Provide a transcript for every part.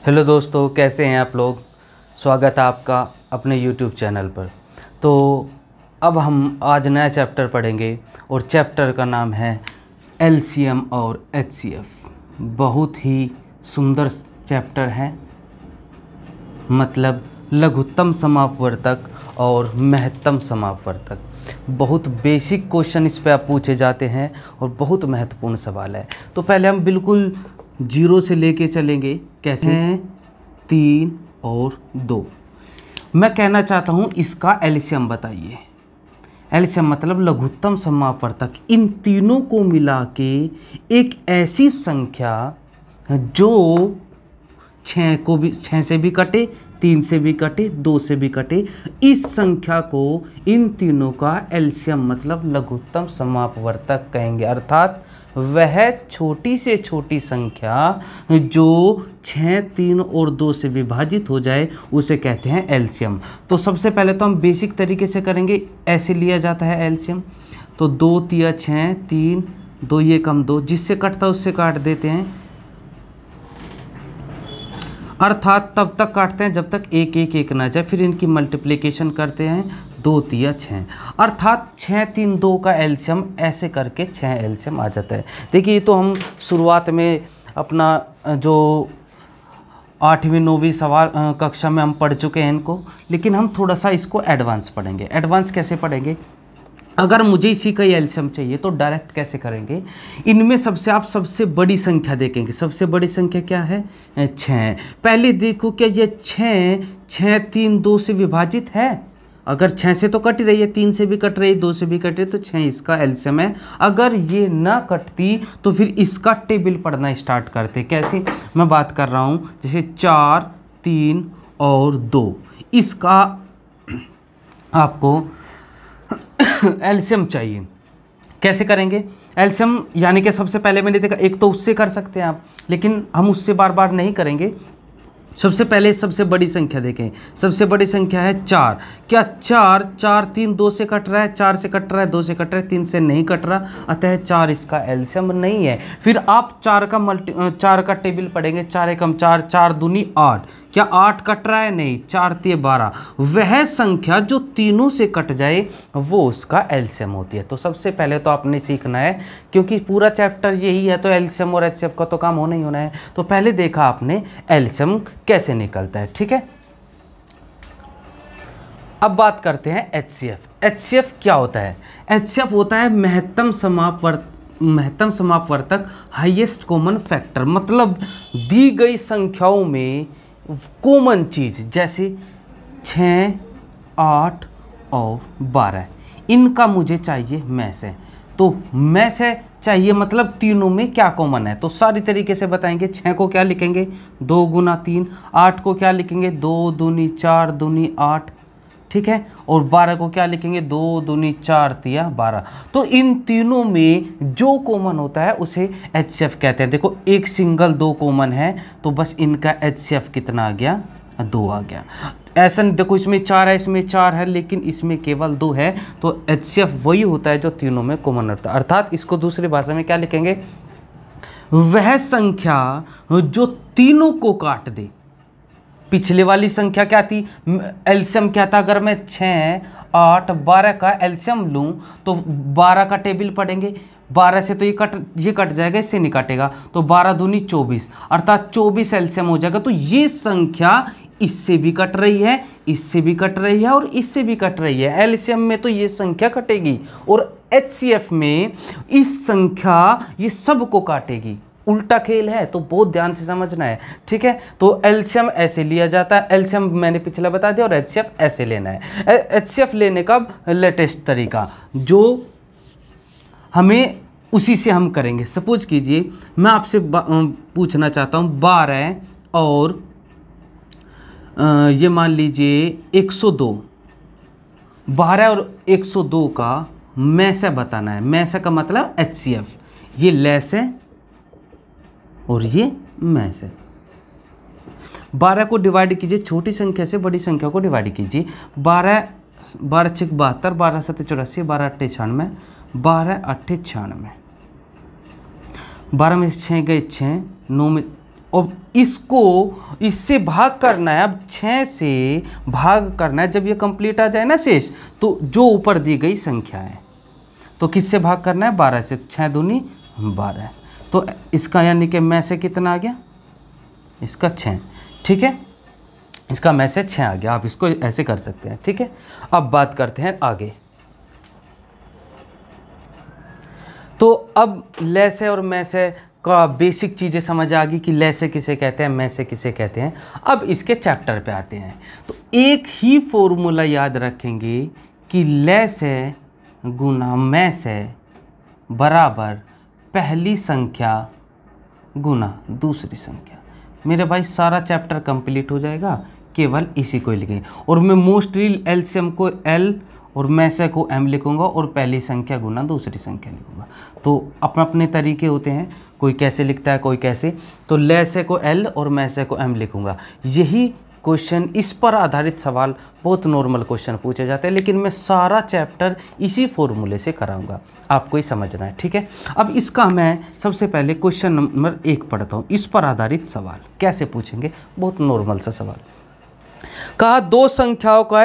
Hello दोस्तों, कैसे हैं आप लोग। स्वागत है आपका अपने YouTube चैनल पर। तो अब हम आज नया चैप्टर पढ़ेंगे और चैप्टर का नाम है LCM और HCF। बहुत ही सुंदर चैप्टर है, मतलब लघुत्तम समापवर्तक और महत्तम समापवर्तक। बहुत बेसिक क्वेश्चन इस पे आप पूछे जाते हैं और बहुत महत्वपूर्ण सवाल है। तो पहले हम बिल्कुल जीरो से लेके चलेंगे। कैसे हैं 3 और 2। मैं कहना चाहता हूँ इसका एलसीएम बताइए। एलसीएम मतलब लघुत्तम समापवर्तक। इन तीनों को मिला के एक ऐसी संख्या जो 6 से भी कटे, 3 से भी कटे, 2 से भी कटे, इस संख्या को इन तीनों का एलसीएम मतलब लघुत्तम समापवर्तक कहेंगे। अर्थात वह छोटी से छोटी संख्या जो 6, 3 और 2 से विभाजित हो जाए उसे कहते हैं एलसीएम। तो सबसे पहले तो हम बेसिक तरीके से करेंगे। ऐसे लिया जाता है एलसीएम। तो 2 तिया 6, 3 2 ये कम 2, जिससे कटता है उससे काट देते हैं। अर्थात तब तक काटते हैं जब तक 1 1 1 ना जाए। फिर इनकी मल्टीप्लिकेशन करते हैं, 2 तिया 6। अर्थात 6 3 2 का एलसीएम ऐसे करके 6 एलसीएम आ जाता है। देखिए, ये तो हम शुरुआत में अपना जो 8वीं 9वीं सवाल कक्षा में हम पढ़ चुके हैं इनको, लेकिन हम थोड़ा सा इसको एडवांस पढ़ेंगे। एडवांस कैसे पढ़ेंगे? अगर मुझे इसी का एलसीएम चाहिए तो डायरेक्ट कैसे करेंगे? इनमें सबसे आप सबसे बड़ी संख्या देखेंगे। सबसे बड़ी संख्या क्या है? 6। पहले देखो क्या ये 6 3 2 से विभाजित है? अगर 6 से तो कट रही है, 3 से भी कट रही है, 2 से भी कट रही है, तो 6 इसका एलसीएम है। अगर ये ना कटती तो फिर इसका टेबल पढ़ना स्टार्ट करते। कैसे? मैं बात कर रहा हूँ जैसे 4 3 और 2, इसका आपको एलसीएम चाहिए। कैसे करेंगे एलसीएम? यानी कि सबसे पहले मैंने देखा, एक तो उससे कर सकते हैं आप, लेकिन हम उससे बार बार नहीं करेंगे। सबसे पहले सबसे बड़ी संख्या देखें। सबसे बड़ी संख्या है 4। क्या 4 3 2 से कट रहा है? 4 से कट रहा है, 2 से कट रहा है, 3 से नहीं कट रहा, अतः 4 इसका एलसीएम नहीं है। फिर आप 4 का टेबल पढ़ेंगे। 4 एकम 4, 4 दूनी 8। क्या 8 कट रहा है? नहीं। 4 तिये 12। वह संख्या जो तीनों से कट जाए वो उसका एलसीएम होती है। तो सबसे पहले तो आपने सीखना है, क्योंकि पूरा चैप्टर यही है, तो एलसीएम और एचसीएफ का तो काम होना ही होना है। तो पहले देखा आपने एलसीएम कैसे निकलता है, ठीक है। अब बात करते हैं एचसीएफ। एचसीएफ क्या होता है? एचसीएफ होता है महत्तम समापवर्तक, हाईएस्ट कॉमन फैक्टर। मतलब दी गई संख्याओं में कॉमन चीज, जैसे 6 8 और 12, इनका मुझे चाहिए में से। तो में से चाहिए मतलब तीनों में क्या कॉमन है, तो सारी तरीके से बताएंगे। 6 को क्या लिखेंगे? 2 गुना 3। 8 को क्या लिखेंगे? 2 दूनी 4 दूनी 8, ठीक है। और 12 को क्या लिखेंगे? 2 दूनी 4 तिया 12। तो इन तीनों में जो कॉमन होता है उसे एचसीएफ कहते हैं। देखो, एक सिंगल 2 कॉमन है, तो बस इनका एचसीएफ कितना आ गया? 2 आ गया। ऐसा नहीं, देखो इसमें 4 है, इसमें 4 है, लेकिन इसमें केवल 2 है, तो एचसीएफ वही होता है जो तीनों में कॉमन होता है। अर्थात इसको दूसरी भाषा में क्या लिखेंगे? वह संख्या जो तीनों को काट दे। पिछले वाली संख्या क्या थी? एलसीएम क्या था? अगर मैं 6 8 12 का एलसीएम लूं तो 12 का टेबल पढ़ेंगे। 12 से तो ये कट जाएगा, इससे नहीं काटेगा, तो 12 दूनी 24, अर्थात 24 एलसीएम हो जाएगा। तो ये संख्या इससे भी कट रही है, इससे भी कट रही है और इससे भी कट रही है। एलसीएम में तो ये संख्या कटेगी और एचसीएफ में इस संख्या ये सबको काटेगी। उल्टा खेल है, तो बहुत ध्यान से समझना है, ठीक है। तो एलसीएम ऐसे लिया जाता है। एलसीएम मैंने पिछला बता दिया, और एचसीएफ ऐसे लेना है। एचसीएफ लेने का लेटेस्ट तरीका जो हमें, उसी से हम करेंगे। सपोज कीजिए मैं आपसे पूछना चाहता हूँ 12 और ये मान लीजिए 102। 12 और 102 का में से बताना है। में से का मतलब एचसीएफ। ये लेस है और ये में से। 12 को डिवाइड कीजिए, छोटी संख्या से बड़ी संख्या को डिवाइड कीजिए। 12 6 72, 12 7 84, 12 8 96, 12 8 96। 12 में से 6 गए 6, 9 में और इसको इससे भाग करना है। अब 6 से भाग करना है। जब ये कंप्लीट आ जाए ना शेष, तो जो ऊपर दी गई संख्या है तो किससे भाग करना है? 12 से। 6 दूनी 12। तो इसका यानी कि में से कितना आ गया? इसका 6। ठीक है, इसका में से 6 आ गया। आप इसको ऐसे कर सकते हैं। ठीक है, अब बात करते हैं आगे। तो अब ले से और में से का बेसिक चीज़ें समझ आ गई कि ले से किसे कहते हैं, में से किसे कहते हैं। अब इसके चैप्टर पे आते हैं। तो एक ही फॉर्मूला याद रखेंगे कि ले से गुना में से बराबर पहली संख्या गुना दूसरी संख्या। मेरे भाई सारा चैप्टर कंप्लीट हो जाएगा, केवल इसी को ही लिखेंगे। और मैं मोस्टली एलसीएम को एल और में से को एम लिखूंगा और पहली संख्या गुना दूसरी संख्या लिखूंगा। तो अपने अपने तरीके होते हैं, कोई कैसे लिखता है कोई कैसे। तो ले से को एल और में से को एम लिखूंगा। यही क्वेश्चन, इस पर आधारित सवाल बहुत नॉर्मल क्वेश्चन पूछे जाते हैं, लेकिन मैं सारा चैप्टर इसी फॉर्मूले से कराऊंगा, आपको ही समझना है। ठीक है, अब इसका मैं सबसे पहले क्वेश्चन नंबर 1 पढ़ता हूँ। इस पर आधारित सवाल कैसे पूछेंगे, बहुत नॉर्मल सा सवाल। कहा दो संख्याओं का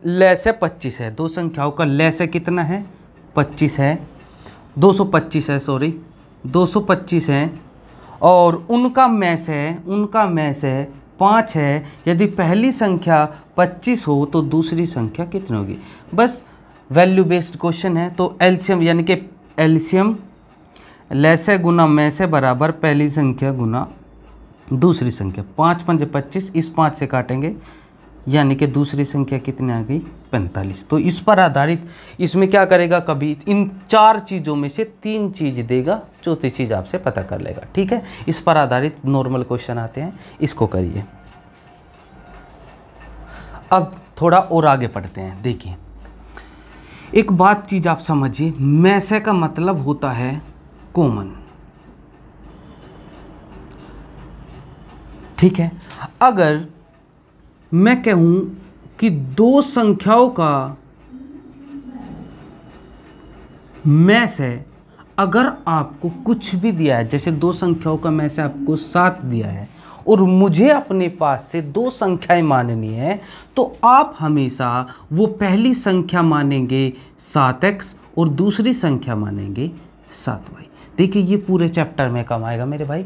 ले से 25 है। दो संख्याओं का ले से कितना है? 25 है, 225 है, सॉरी 225 है। और उनका में से 5 है। यदि पहली संख्या 25 हो तो दूसरी संख्या कितनी होगी? बस वैल्यू बेस्ड क्वेश्चन है। तो एलसीएम यानी कि एलसीएम ले से गुना में से बराबर पहली संख्या गुना दूसरी संख्या। 5 पंजे 25, इस 5 से काटेंगे यानी कि दूसरी संख्या कितनी आ गई? 45। तो इस पर आधारित इसमें क्या करेगा, कभी इन 4 चीज़ों में से 3 चीज़ देगा, चौथी चीज़ आपसे पता कर लेगा। ठीक है, इस पर आधारित नॉर्मल क्वेश्चन आते हैं, इसको करिए। अब थोड़ा और आगे पढ़ते हैं। देखिए एक बात चीज़ आप समझिए, में से का मतलब होता है कॉमन। ठीक है, अगर मैं कहूं कि दो संख्याओं का में से अगर आपको कुछ भी दिया है, जैसे दो संख्याओं का में से आपको 7 दिया है और मुझे अपने पास से 2 संख्याएं माननी है, तो आप हमेशा वो पहली संख्या मानेंगे 7x और दूसरी संख्या मानेंगे 7y। देखिए ये पूरे चैप्टर में काम आएगा मेरे भाई।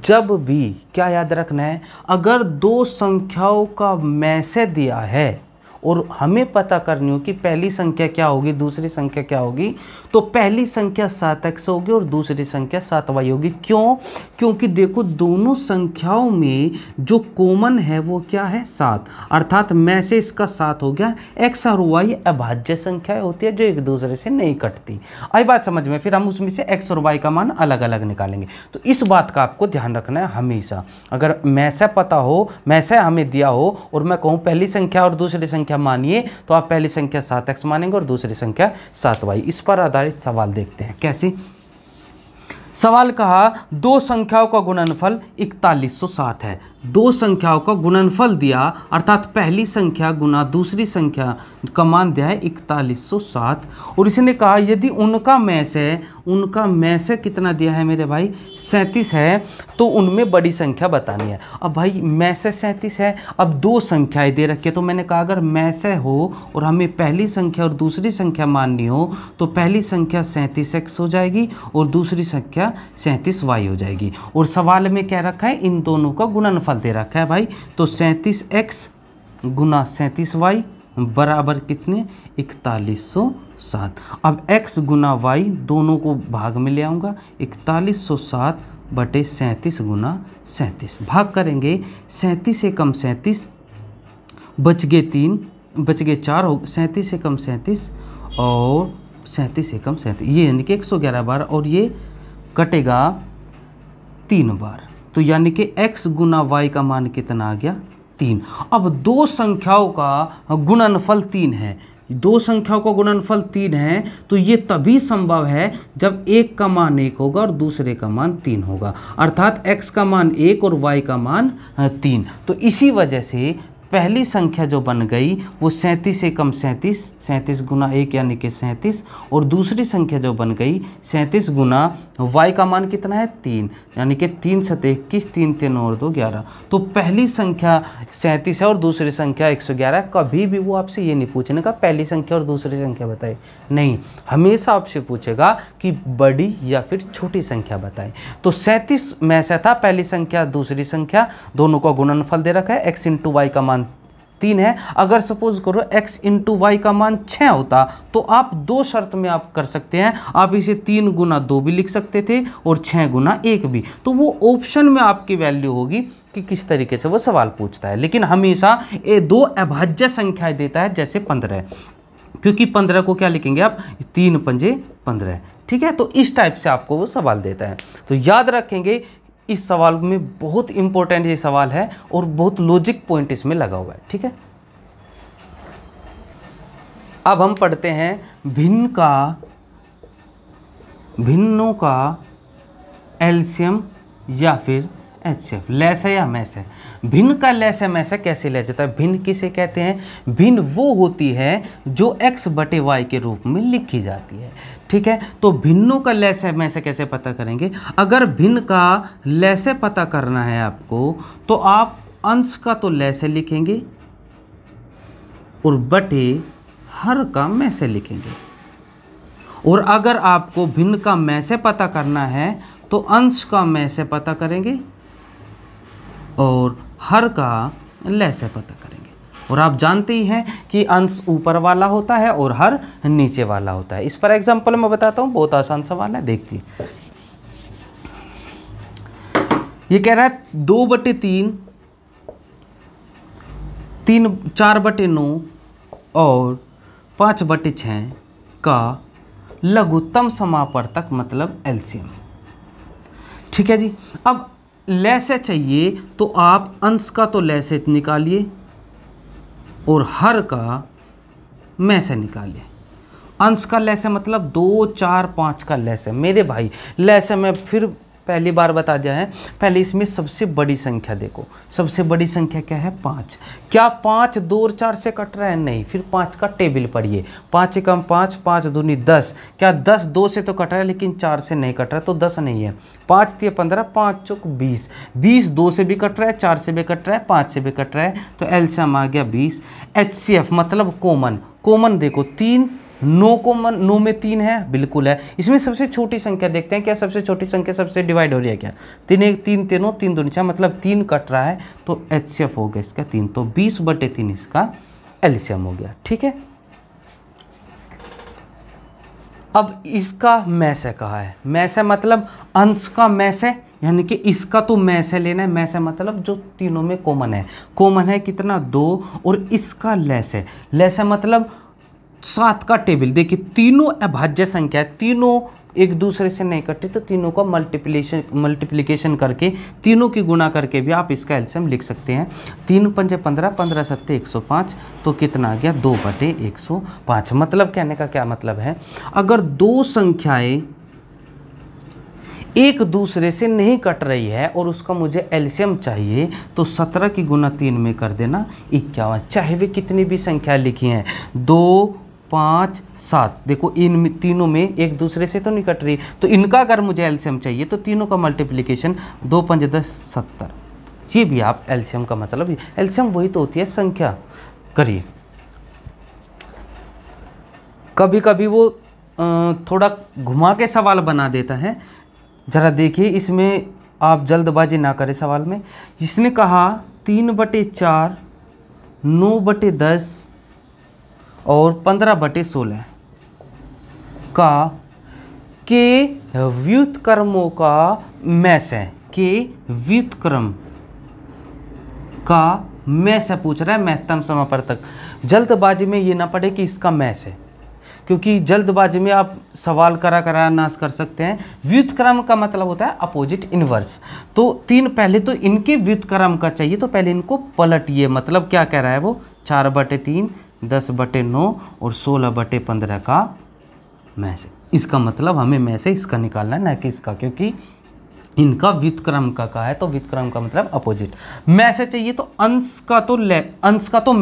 जब भी क्या याद रखना है, अगर 2 संख्याओं का में से दिया है और हमें पता करनी हो कि पहली संख्या क्या होगी दूसरी संख्या क्या होगी, तो पहली संख्या 7x होगी और दूसरी संख्या 7y होगी। क्यों? क्योंकि देखो दोनों संख्याओं में जो कॉमन है वो क्या है? 7। अर्थात में से इसका 7 हो गया। x और y अभाज्य संख्याएं होती है जो एक दूसरे से नहीं कटती। आई बात समझ में? फिर हम उसमें से x और y का मान अलग अलग निकालेंगे। तो इस बात का आपको ध्यान रखना है हमेशा। अगर में से पता हो, में से हमें दिया हो और मैं कहूँ पहली संख्या और दूसरी संख्या मानिए, तो आप पहली संख्या 7x मानेंगे और दूसरी संख्या 7y। इस पर आधारित सवाल देखते हैं कैसे। सवाल कहा दो संख्याओं का गुणनफल 4160 है। दो संख्याओं का गुणनफल दिया, अर्थात पहली संख्या गुना दूसरी संख्या का मान दिया है 4160। और इसने कहा यदि उनका में से कितना दिया है मेरे भाई? 37 है, तो उनमें बड़ी संख्या बतानी है। अब भाई में से 37 है, अब 2 संख्याएं दे रखी है, तो मैंने कहा अगर में से हो और हमें पहली संख्या और दूसरी संख्या माननी हो, तो पहली संख्या 37x हो जाएगी और दूसरी संख्या 37y हो जाएगी। और सवाल में क्या रखा है? इन दोनों का गुणनफल दे रखा है भाई। तो 37x गुना 37y बराबर कितने? 4160। अब x गुना y दोनों को भाग में ले आऊँगा, 4160 बटे 37 गुना 37। भाग करेंगे, 37 से कम 37, बच गए 3, बच गए 4, हो 37 से कम 37 और 37 से कम 37, ये यानी कि 111 बार, और ये कटेगा 3 बार। तो यानी कि x गुना y का मान कितना आ गया? 3। अब दो संख्याओं का गुणनफल 3 है। दो संख्याओं का गुणनफल 3 है, तो ये तभी संभव है जब एक का मान 1 होगा और दूसरे का मान 3 होगा। अर्थात x का मान 1 और y का मान 3। तो इसी वजह से पहली संख्या जो बन गई वो 37 एकम 37, 37 गुना 1 यानी कि 37, और दूसरी संख्या जो बन गई 37 गुना y का मान कितना है 3, यानी कि 3 सते 21, 3 3 और 2 11। तो पहली संख्या 37 है और दूसरी संख्या 111। कभी भी वो आपसे ये नहीं पूछने का पहली संख्या और दूसरी संख्या बताए, नहीं, हमेशा आपसे पूछेगा कि बड़ी या फिर छोटी संख्या बताए। तो 37 में से था पहली संख्या दूसरी संख्या, दोनों का गुणनफल दे रखा है, x इंटू वाई का मान 3 है। अगर सपोज करो x इंटू वाई का मान 6 होता तो आप दो शर्त में आप कर सकते हैं, आप इसे 3 गुना 2 भी लिख सकते थे और 6 गुना 1 भी। तो वो ऑप्शन में आपकी वैल्यू होगी कि किस तरीके से वो सवाल पूछता है। लेकिन हमेशा ये दो अभाज्य संख्याएं देता है, जैसे 15, क्योंकि 15 को क्या लिखेंगे आप 3 पंजे 15, ठीक है। तो इस टाइप से आपको वो सवाल देता है। तो याद रखेंगे इस सवाल में बहुत इंपॉर्टेंट ये सवाल है और बहुत लॉजिक पॉइंट इसमें लगा हुआ है, ठीक है। अब हम पढ़ते हैं भिन्नों का एलसीएम या फिर एचसीएफ, लैसे या मैसे। भिन्न का लैसे मैसे कैसे लिया जाता है? भिन्न किसे कहते हैं? भिन्न वो होती है जो x बटे वाई के रूप में लिखी जाती है, ठीक है। तो भिन्नों का लैसे मैसे कैसे पता करेंगे? अगर भिन्न का लैसे पता करना है आपको तो आप अंश का तो लैसे लिखेंगे और बटे हर का मैसे लिखेंगे। और अगर आपको भिन्न का मैसे पता करना है तो अंश का मैसे पता करेंगे और हर का लैसे पता करेंगे। और आप जानते ही हैं कि अंश ऊपर वाला होता है और हर नीचे वाला होता है। इस पर एग्जांपल मैं बताता हूँ, बहुत आसान सवाल है, देखिए। ये कह रहा है 2/3, 4/9 और 5/6 का लघुत्तम समापवर्तक मतलब एलसीएम, ठीक है जी। अब लैसे चाहिए तो आप अंश का तो लैसे निकालिए और हर का मैसे निकालिए। अंश का लैसे मतलब 2, 4, 5 का लैसे। मेरे भाई लैसे में फिर पहली बार बता दिया है, पहले इसमें सबसे बड़ी संख्या देखो। सबसे बड़ी संख्या क्या है? 5। क्या 5 2 और 4 से कट रहा है? नहीं। फिर 5 का टेबल पढ़िए। 5 एकम 5, 5 दूनी 10। क्या 10 2 से तो कट रहा है लेकिन 4 से नहीं कट रहा, तो 10 नहीं है। 5 3 15, 5 चौक 20। 20 2 से भी कट रहा है, 4 से भी कट रहा है, 5 से भी कट रहा है, तो एलसीएम आ गया 20। एचसीएफ मतलब कॉमन। कॉमन देखो 3, 9 कॉमन, 9 में 3 है, बिल्कुल है। इसमें सबसे छोटी संख्या देखते हैं, क्या सबसे छोटी संख्या सबसे डिवाइड हो रही है क्या? 3 1 3 3 3 2 6 मतलब 3 कट रहा है, तो एचसीएफ हो गया इसका 3। तो 20/3 इसका एलसीएम हो गया, ठीक है। अब इसका मैसे कहा है। मैसे मतलब अंश का मैसे, यानी कि इसका तो मैसे लेना है। मैसे मतलब जो तीनों में कॉमन है। कॉमन है कितना? 2। और इसका लैसे, लैसे मतलब 7 का टेबल। देखिए तीनों अभाज्य संख्या है, तीनों एक दूसरे से नहीं कटते, तो तीनों का मल्टीप्लिकेशन करके, तीनों की गुणा करके भी आप इसका एलसीएम लिख सकते हैं। 3 पंजे 15, 15 सत्ते 105, तो कितना आ गया? 2/105। मतलब कहने का क्या मतलब है? अगर दो संख्याएं एक दूसरे से नहीं कट रही है और उसका मुझे एलसीएम चाहिए, तो 17 की गुना 3 में कर देना 51। चाहे वे कितनी भी संख्या लिखी हैं, 2 5 7, देखो इन तीनों में एक दूसरे से तो नहीं कट रही, तो इनका अगर मुझे एलसीएम चाहिए तो तीनों का मल्टीप्लिकेशन 2 5 10 70। ये भी आप एलसीएम का मतलब, एलसीएम वही तो होती है संख्या। करिए, कभी कभी वो थोड़ा घुमा के सवाल बना देता है, जरा देखिए इसमें आप जल्दबाजी ना करें सवाल में। इसने कहा 3/4, 9/10 और 15/16 का के व्युत्क्रमों का मैसे, के व्युत्क्रम का मैसे पूछ रहा है, महत्तम समापवर्तक। जल्दबाजी में ये ना पड़े कि इसका मैसे, क्योंकि जल्दबाजी में आप सवाल करा नाश कर सकते हैं। व्युत्क्रम का मतलब होता है अपोजिट इनवर्स। तो 3 पहले तो इनके व्युत्क्रम का चाहिए, तो पहले इनको पलटिए। मतलब क्या कह रहा है वो? 4/3, 10/9 और 16/15 का मैसे। इसका मतलब हमें मैसे इसका निकालना है, ना कि इसका, क्योंकि इनका व्युत्क्रम का है, तो व्युत्क्रम का मतलब अपोजिट। में से चाहिए तो अंश का तो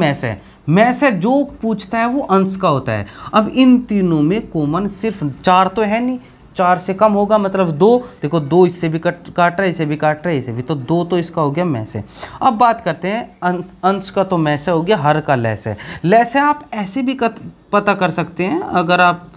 में से जो पूछता है वो अंश का होता है। अब इन तीनों में कॉमन सिर्फ 4 तो है नहीं, 4 से कम होगा मतलब 2। देखो 2 इससे भी काट रहा है, इसे भी काट रहा है, इसे भी, तो 2 तो इसका हो गया में से। अब बात करते हैं अंश का, तो में से हो गया, हर का लेस है। लेस है आप ऐसे भी पता कर सकते हैं अगर आप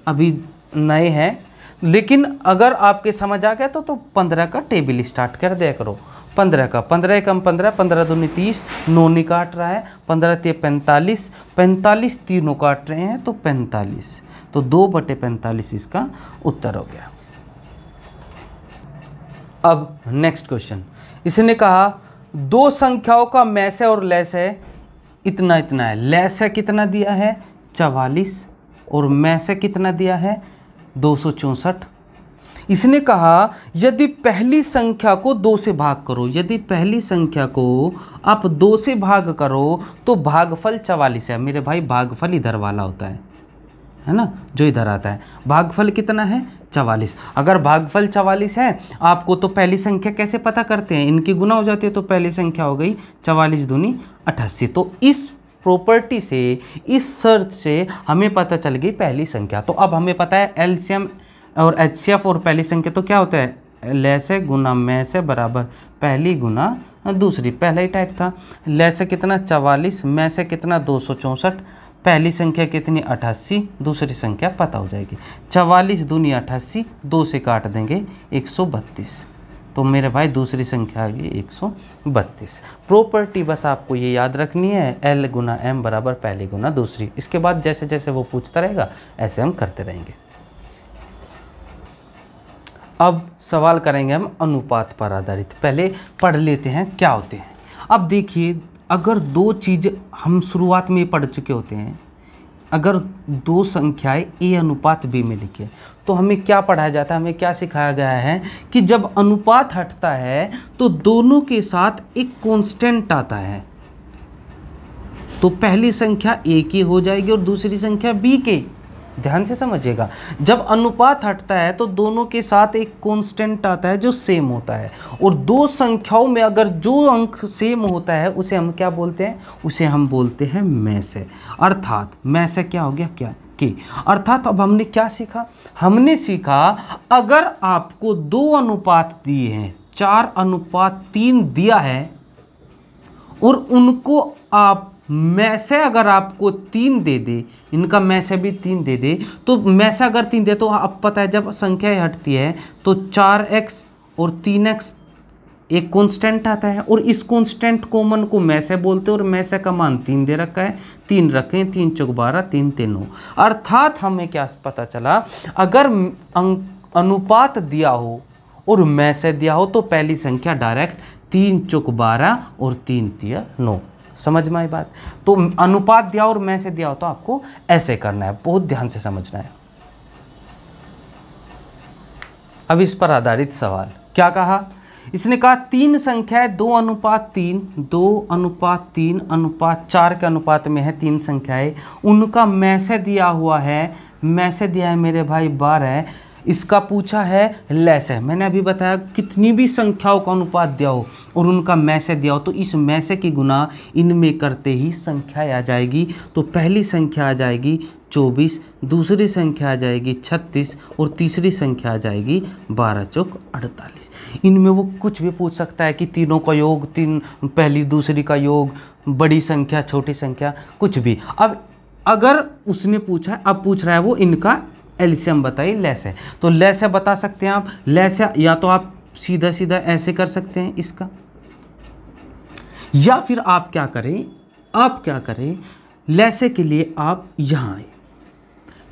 अभी नए हैं, लेकिन अगर आपके समझ आ गया तो 15 का टेबल स्टार्ट कर दिया करो। 15 का 15 कम 15, 15 दूनी 30, 9 नहीं काट रहा है, 15 ते 45, 45 तीनों काट रहे हैं तो 45, तो 2/45 इसका उत्तर हो गया। अब नेक्स्ट क्वेश्चन, इसने कहा 2 संख्याओं का में से और लेस है इतना इतना है। लेस है कितना दिया है 44 और में से कितना दिया है 264। इसने कहा यदि पहली संख्या को 2 से भाग करो, यदि पहली संख्या को आप 2 से भाग करो तो भागफल 44 है। मेरे भाई भागफल इधर वाला होता है ना, जो इधर आता है। भागफल कितना है 44। अगर भागफल 44 है आपको, तो पहली संख्या कैसे पता करते हैं, इनकी गुना हो जाती है, तो पहली संख्या हो गई 44 दूनी 88। तो इस प्रॉपर्टी से, इस शर्त से हमें पता चल गई पहली संख्या। तो अब हमें पता है एलसीएम और एचसीएफ और पहली संख्या तो क्या होता है, लेस है गुना में से बराबर पहली गुना दूसरी। पहला ही टाइप था। लेस है कितना 44, में से कितना 264, पहली संख्या कितनी 88, दूसरी संख्या पता हो जाएगी। 44 दूनी 88, 2 से काट देंगे 132, तो मेरे भाई दूसरी संख्या आ गई 132। प्रॉपर्टी बस आपको ये याद रखनी है, L गुना M बराबर पहली गुना दूसरी। इसके बाद जैसे जैसे वो पूछता रहेगा ऐसे हम करते रहेंगे। अब सवाल करेंगे हम अनुपात पर आधारित। पहले पढ़ लेते हैं क्या होते हैं। अब देखिए, अगर 2 चीज़ हम शुरुआत में पढ़ चुके होते हैं, अगर 2 संख्याएं A अनुपात B में लिखे, तो हमें क्या पढ़ाया जाता है, हमें क्या सिखाया गया है कि जब अनुपात हटता है तो दोनों के साथ एक कांस्टेंट आता है। तो पहली संख्या A की हो जाएगी और दूसरी संख्या B के। ध्यान से समझिएगा, जब अनुपात हटता है तो दोनों के साथ एक कांस्टेंट आता है जो सेम होता है। और 2 संख्याओं में अगर जो अंक सेम होता है उसे हम क्या बोलते हैं, उसे हम बोलते हैं में से। अर्थात में से क्या हो गया, क्या की। अर्थात अब हमने क्या सीखा, हमने सीखा अगर आपको 2 अनुपात दिए हैं, 4:3 दिया है, और उनको आप में से अगर आपको 3 दे दे, इनका में से भी 3 दे दे, तो में से अगर 3 दे तो अब पता है जब संख्या हटती है तो 4x और 3x एक कांस्टेंट आता है, और इस कांस्टेंट कॉमन को में से बोलते हैं, और में से का मान 3 दे रखा है, 3 रखें, 3 चौक 12, 3 3 9। अर्थात हमें क्या पता चला, अगर अनुपात दिया हो और में से दिया हो तो पहली संख्या डायरेक्ट 3 चौक 12 और 3 3 9। समझ में आई बात। तो अनुपात दिया और में से दिया हो तो आपको ऐसे करना है, बहुत ध्यान से समझना है। अब इस पर आधारित सवाल क्या कहा, इसने कहा 3 संख्याएं 2:3, 2:3, 4 के अनुपात में है 3 संख्याएं, उनका में से दिया हुआ है, में से दिया है मेरे भाई 12, इसका पूछा है लेस है। मैंने अभी बताया कितनी भी संख्याओं का अनुपात दिया हो और उनका में से दिया हो तो इस में से की गुना इनमें करते ही संख्या आ जाएगी। तो पहली संख्या आ जाएगी 24, दूसरी संख्या आ जाएगी 36 और तीसरी संख्या आ जाएगी 12 चौक 48। इनमें वो कुछ भी पूछ सकता है कि तीनों का योग, 3 पहली दूसरी का योग, बड़ी संख्या छोटी संख्या, कुछ भी। अब अगर उसने पूछा, अब पूछ रहा है वो इनका एलसीएम बताइए, लेस है, तो लेस है बता सकते हैं आप। लेस है या तो आप सीधा सीधा ऐसे कर सकते हैं इसका, या फिर आप क्या करें, लेसे के लिए आप यहाँ आए,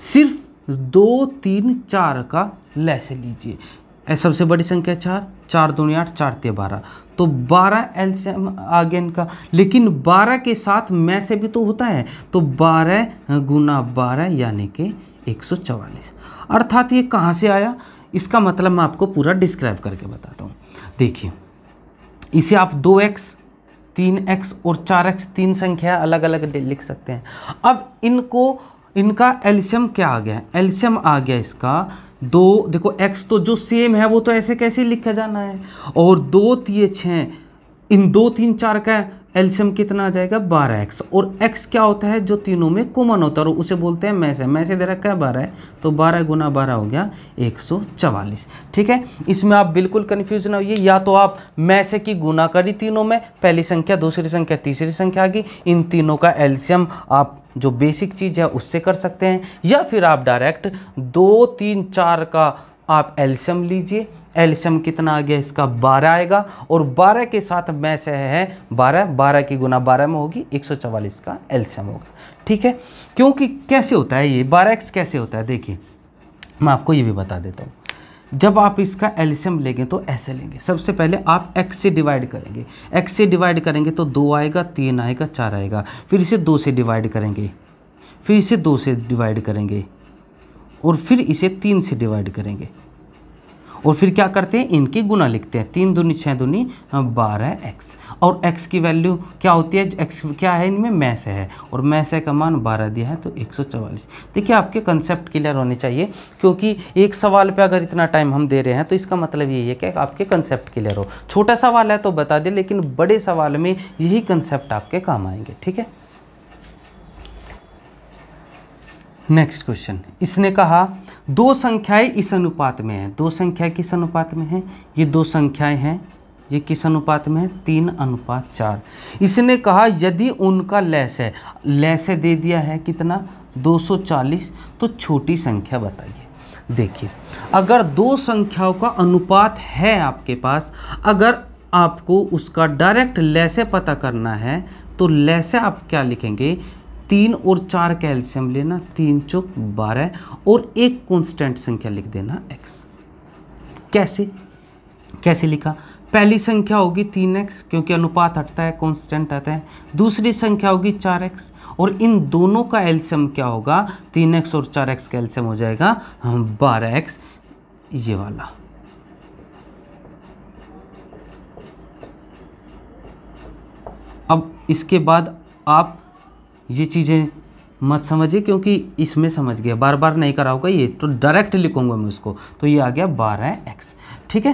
सिर्फ 2 3 4 का लेसे लीजिए। सबसे बड़ी संख्या 4, 4 दूनी 8, 4 3 12, तो 12 एलसीएम आ गया इनका। लेकिन 12 के साथ में से भी तो होता है, तो 12 गुना 12 यानी कि 144। अर्थात ये कहाँ से आया, इसका मतलब मैं आपको पूरा डिस्क्राइब करके बताता हूँ। देखिए, इसे आप 2x, 3x और 4x 3 संख्या अलग अलग लिख सकते हैं। अब इनको इनका एलसीएम क्या आ गया, एलसीएम आ गया इसका 2, देखो x तो जो सेम है वो तो ऐसे कैसे लिखा जाना है, और 2 3 6, इन 2 3 4 का एलसीएम कितना आ जाएगा 12x, और x क्या होता है जो तीनों में कॉमन होता है और उसे बोलते हैं में से दे रखा है 12 है, तो 12 गुना 12 हो गया 144। ठीक है, इसमें आप बिल्कुल कन्फ्यूज ना होइए, या तो आप में से की गुना करी तीनों में, पहली संख्या दूसरी संख्या तीसरी संख्या आ गई, इन तीनों का एलसीएम आप जो बेसिक चीज़ है उससे कर सकते हैं, या फिर आप डायरेक्ट 2 3 4 का आप एलसीएम लीजिए। एलसीएम कितना आ गया इसका 12 आएगा, और 12 के साथ में से है 12 की गुना 12 में होगी 144 का एलसीएम होगा। ठीक है, क्योंकि कैसे होता है ये 12x कैसे होता है, देखिए मैं आपको ये भी बता देता हूँ। जब आप इसका एलसीएम लेंगे तो ऐसे लेंगे, सबसे पहले आप x से डिवाइड करेंगे, x से डिवाइड करेंगे तो 2 आएगा, 3 आएगा, 4 आएगा, फिर इसे 2 से डिवाइड करेंगे, फिर इसे 2 से डिवाइड करेंगे, और फिर इसे 3 से डिवाइड करेंगे, और फिर क्या करते हैं इनकी गुना लिखते हैं, 3 दूनी 6 दूनी 12x, और x की वैल्यू क्या होती है, x क्या है इनमें में से है, और में से का मान 12 दिया है तो 144। देखिए आपके कंसेप्ट क्लियर होने चाहिए, क्योंकि एक सवाल पे अगर इतना टाइम हम दे रहे हैं तो इसका मतलब यही है कि आपके कंसेप्ट क्लियर हो। छोटा सवाल है तो बता दें, लेकिन बड़े सवाल में यही कंसेप्ट आपके काम आएंगे। ठीक है, नेक्स्ट क्वेश्चन, इसने कहा 2 संख्याएं इस अनुपात में हैं, 2 संख्याएं किस अनुपात में हैं, ये 2 संख्याएं हैं, ये किस अनुपात में है 3:4। इसने कहा यदि उनका लैसे दे दिया है कितना 240, तो छोटी संख्या बताइए। देखिए अगर 2 संख्याओं का अनुपात है आपके पास, अगर आपको उसका डायरेक्ट लैसे पता करना है तो लैसे आप क्या लिखेंगे, 3 और 4 का एलसीएम लेना, 3 चौक 12, और एक कांस्टेंट संख्या लिख देना x। कैसे लिखा, पहली संख्या होगी 3x क्योंकि अनुपात हटता है कांस्टेंट आता है, दूसरी संख्या होगी 4x, और इन दोनों का एलसीएम क्या होगा, 3x और 4x का एलसीएम हो जाएगा 12x, ये वाला। अब इसके बाद आप ये चीज़ें मत समझिए, क्योंकि इसमें समझ गया, बार बार नहीं करा होगा ये, तो डायरेक्ट लिखूंगा मैं उसको, तो ये आ गया 12x। ठीक है,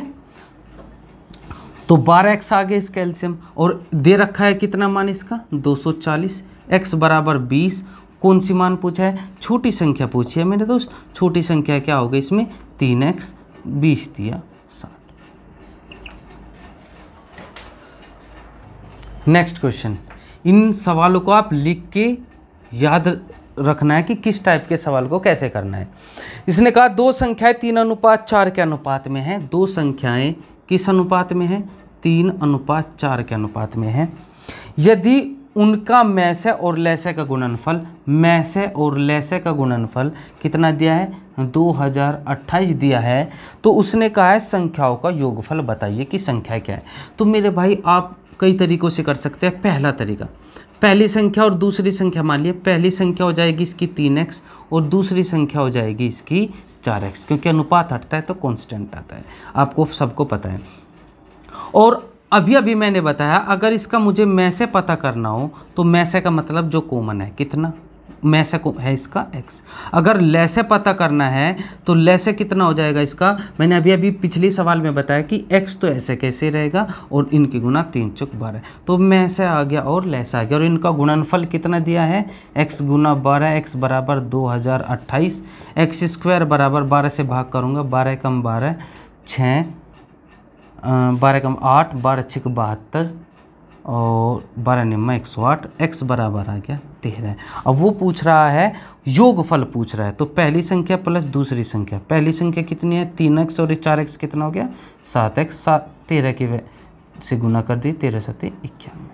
तो 12x आ गया इसका एलसीएम, और दे रखा है कितना मान इसका 240, x बराबर 20। कौन सी मान पूछा है, छोटी संख्या पूछी है मेरे दोस्त, छोटी संख्या क्या होगा इसमें 3x, 20 दिया 60। नेक्स्ट क्वेश्चन, इन सवालों को आप लिख के याद रखना है कि किस टाइप के सवाल को कैसे करना है। इसने कहा 2 संख्याएं 3:4 के अनुपात में हैं, 2 संख्याएं किस अनुपात में हैं 3:4 के अनुपात में हैं। यदि उनका मैसे और लैसे का गुणनफल, मैसे और लैसे का गुणनफल कितना दिया है 2028 दिया है, तो उसने कहा है संख्याओं का योगफल बताइए कि संख्या क्या है। तो मेरे भाई आप कई तरीकों से कर सकते हैं। पहला तरीका, पहली संख्या और दूसरी संख्या मान लिया, पहली संख्या हो जाएगी इसकी 3x और दूसरी संख्या हो जाएगी इसकी 4x, क्योंकि अनुपात हटता है तो कांस्टेंट आता है, आपको सबको पता है। और अभी मैंने बताया अगर इसका मुझे में से पता करना हो तो में से का मतलब जो कॉमन है कितना, में से है इसका x। अगर लैसे पता करना है तो लैसे कितना हो जाएगा इसका, मैंने अभी पिछले सवाल में बताया कि x तो ऐसे कैसे रहेगा और इनकी गुना 3 चौक 12, तो में से आ गया और लैसे आ गया, और इनका गुणनफल कितना दिया है x गुना 12, x बराबर 2028, x स्क्वायर बराबर 12 से भाग करूँगा, 12 कम 12 6, 12 कम 8, 12 6 72 और 12 निम्मा 108, x बराबर आ गया 13। अब वो पूछ रहा है योगफल पूछ रहा है, तो पहली संख्या प्लस दूसरी संख्या, पहली संख्या कितनी है 3x और 4x कितना हो गया 7x, 13 के से गुना कर दी, 13 7 91।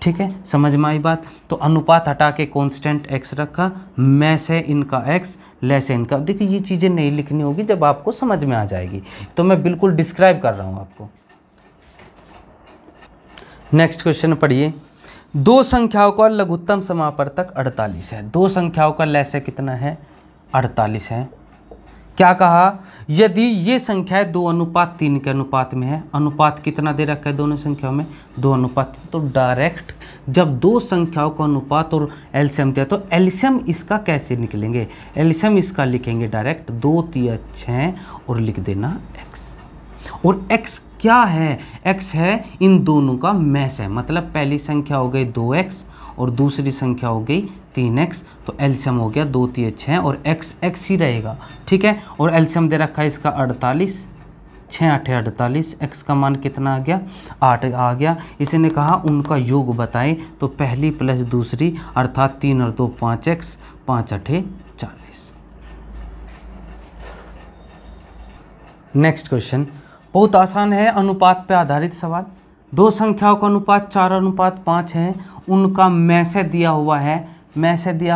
ठीक है, समझ में आई बात। तो अनुपात हटा के कांस्टेंट x रखा, में से इनका x, ले से इनका। देखिए ये चीज़ें नहीं लिखनी होगी, जब आपको समझ में आ जाएगी, तो मैं बिल्कुल डिस्क्राइब कर रहा हूँ आपको। नेक्स्ट क्वेश्चन पढ़िए, 2 संख्याओं का लघुत्तम समापवर्तक 48 है, 2 संख्याओं का लैसे कितना है 48 है। क्या कहा, यदि ये संख्याएं 2:3 के अनुपात में है, अनुपात कितना दे रखा है दोनों संख्याओं में 2:3, तो डायरेक्ट जब दो संख्याओं का अनुपात और एलसीएम दिया तो एलसीएम इसका कैसे निकलेंगे, एलसीएम इसका लिखेंगे डायरेक्ट 2 3 6 और लिख देना x। और x क्या है, x है इन दोनों का मैस है, मतलब पहली संख्या हो गई 2x और दूसरी संख्या हो गई 3x, तो एलसीएम हो गया 2 3 6 और x ही रहेगा, ठीक है। और एलसीएम दे रखा है इसका 48, 6 8 48, x का मान कितना आ गया 8 आ गया। इसी ने कहा उनका योग बताएं, तो पहली प्लस दूसरी अर्थात 3 और 2 5x, 5 8 40। नेक्स्ट क्वेश्चन बहुत आसान है, अनुपात पे आधारित सवाल। दो संख्याओं का अनुपात 4:5 है, उनका मैसे दिया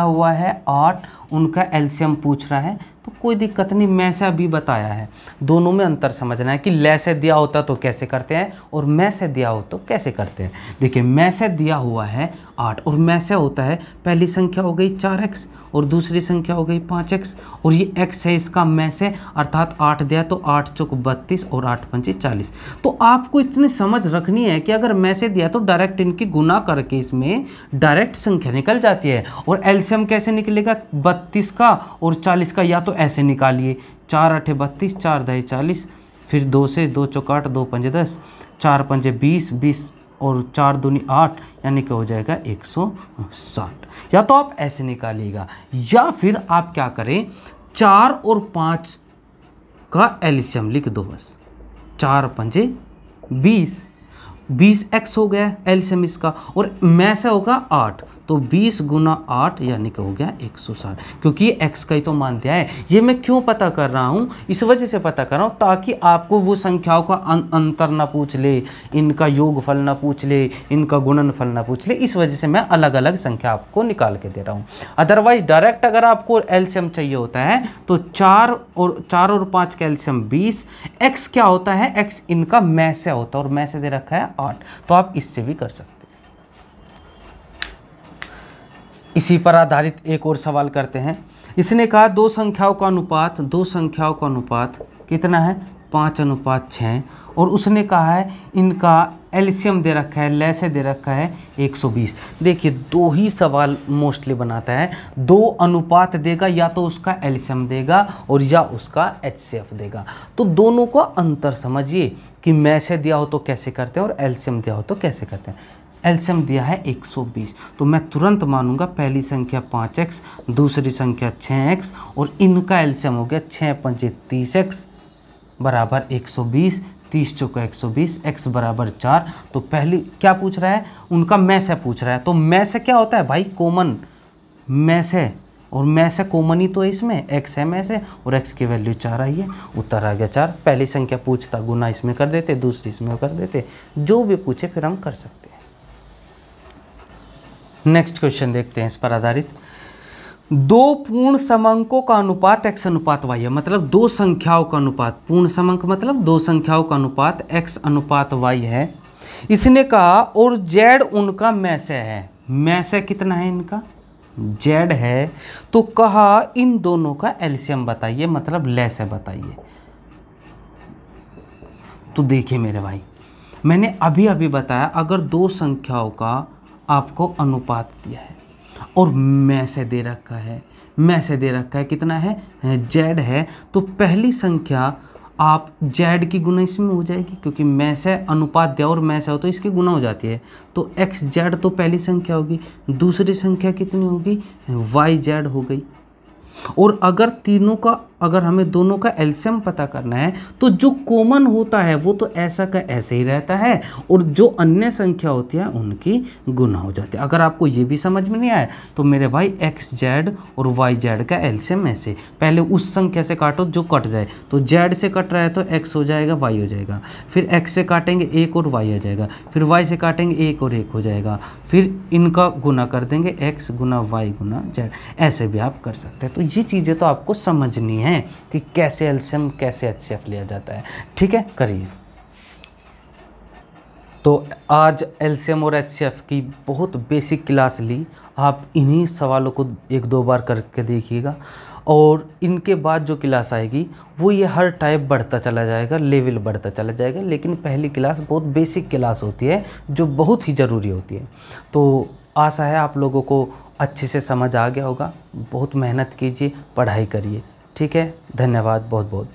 हुआ है 8, उनका एलसीएम पूछ रहा है, तो कोई दिक्कत नहीं, मैसे अभी बताया है। दोनों में अंतर समझना है कि लैसे दिया होता तो कैसे करते हैं और मैसे दिया हो तो कैसे करते हैं। देखिए मैसे दिया हुआ है 8 और मैसे होता है पहली संख्या हो गई 4x और दूसरी संख्या हो गई 5x और ये x है इसका मैसे, अर्थात 8 दिया तो 8 चौक 32 और 8 पंचे 40। तो आपको इतनी समझ रखनी है कि अगर मैसे दिया तो डायरेक्ट इनकी गुना करके इसमें डायरेक्ट संख्या निकल जाती है। और एलसीएम कैसे निकलेगा 32 का और 40 का, या तो ऐसे निकालिए 4 8 32, 4 10 40, फिर 2 से 2 चौक 8, 2 पंजे 10, 4 पंजे 20, 20 और 4 दूनी 8, यानी कि हो जाएगा 160। या तो आप ऐसे निकालिएगा या फिर आप क्या करें 4 और 5 का एलसीएम लिख दो बस, 4 पंजे 20x हो गया एलसीएम इसका, और में से होगा 8 तो 20 गुना 8 यानी कि हो गया 160, क्योंकि ये x का ही तो मान दिया है। ये मैं क्यों पता कर रहा हूँ, इस वजह से पता कर रहा हूँ ताकि आपको वो संख्याओं का अंतर ना पूछ ले, इनका योगफल ना पूछ ले, इनका गुणनफल ना पूछ ले, इस वजह से मैं अलग अलग संख्या आपको निकाल के दे रहा हूँ। अदरवाइज डायरेक्ट अगर आपको एलसीएम चाहिए होता है तो 4 और 5 का एलसीएम 20, x क्या होता है, x इनका मैसे होता है और मैसे दे रखा है 8, तो आप इससे भी कर सकते हैं। इसी पर आधारित एक और सवाल करते हैं। इसने कहा दो संख्याओं का अनुपात कितना है 5:6 और उसने कहा है इनका एलसीएम दे रखा है, लैसे दे रखा है 120। देखिए दो ही सवाल मोस्टली बनाता है, दो अनुपात देगा, या तो उसका एलसीएम देगा और या उसका एचसीएफ देगा। तो दोनों का अंतर समझिए कि मैसे दिया हो तो कैसे करते हैं और एलसीएम दिया हो तो कैसे करते हैं। एलसीएम दिया है 120 तो मैं तुरंत मानूंगा पहली संख्या 5x, दूसरी संख्या 6x और इनका एलसीएम हो गया 6 पंजे 30x बराबर 120, 30 चौका 120, x बराबर 4। तो पहली क्या पूछ रहा है, उनका मैसे पूछ रहा है। तो मैसे क्या होता है भाई, कॉमन मैसे, और मैसे कॉमन ही तो है इसमें, x है मैसे और x की वैल्यू 4 आई है, उत्तर आ गया 4। पहली संख्या पूछता गुना इसमें कर देते, दूसरी इसमें कर देते, जो भी पूछे फिर हम कर सकते हैं। नेक्स्ट क्वेश्चन देखते हैं इस पर आधारित। दो पूर्ण समंकों का अनुपात x अनुपात y है, मतलब दो संख्याओं का अनुपात, पूर्ण समंक मतलब दो संख्याओं का अनुपात x अनुपात y है। इसने कहा और z उनका मैसे है, मैसे कितना है इनका z है, तो कहा इन दोनों का एलसीएम बताइए, मतलब लैसे बताइए। तो देखिए मेरे भाई, मैंने अभी बताया अगर दो संख्याओं का आपको अनुपात दिया है और मैसे दे रखा है कितना है z है, तो पहली संख्या आप z की गुना इसमें हो जाएगी, क्योंकि मैसे अनुपात दिया और मैसे हो तो इसकी गुना हो जाती है, तो xz तो पहली संख्या होगी, दूसरी संख्या कितनी होगी yz हो गई। और अगर हमें दोनों का एलसीएम पता करना है तो जो कॉमन होता है वो तो ऐसा का ऐसे ही रहता है और जो अन्य संख्या होती है उनकी गुना हो जाती है। अगर आपको ये भी समझ में नहीं आया तो मेरे भाई xz और yz का एलसीएम ऐसे, पहले उस संख्या से काटो जो कट जाए, तो z से कट रहा है तो x हो जाएगा y हो जाएगा, फिर x से काटेंगे 1 और y आ जाएगा, फिर y से काटेंगे 1 और 1 हो जाएगा, फिर इनका गुना कर देंगे x गुना y गुना z, ऐसे भी आप कर सकते हैं। तो ये चीज़ें तो आपको समझनी है कि कैसे एलसीएम कैसे एचसीएफ लिया जाता है, ठीक है, करिए। तो आज एलसीएम और एचसीएफ की बहुत बेसिक क्लास ली, आप इन्हीं सवालों को 1-2 बार करके देखिएगा और इनके बाद जो क्लास आएगी वो ये हर टाइप बढ़ता चला जाएगा, लेवल बढ़ता चला जाएगा। लेकिन पहली क्लास बहुत बेसिक क्लास होती है जो बहुत ही ज़रूरी होती है। तो आशा है आप लोगों को अच्छे से समझ आ गया होगा। बहुत मेहनत कीजिए, पढ़ाई करिए। ठीक है, धन्यवाद बहुत बहुत।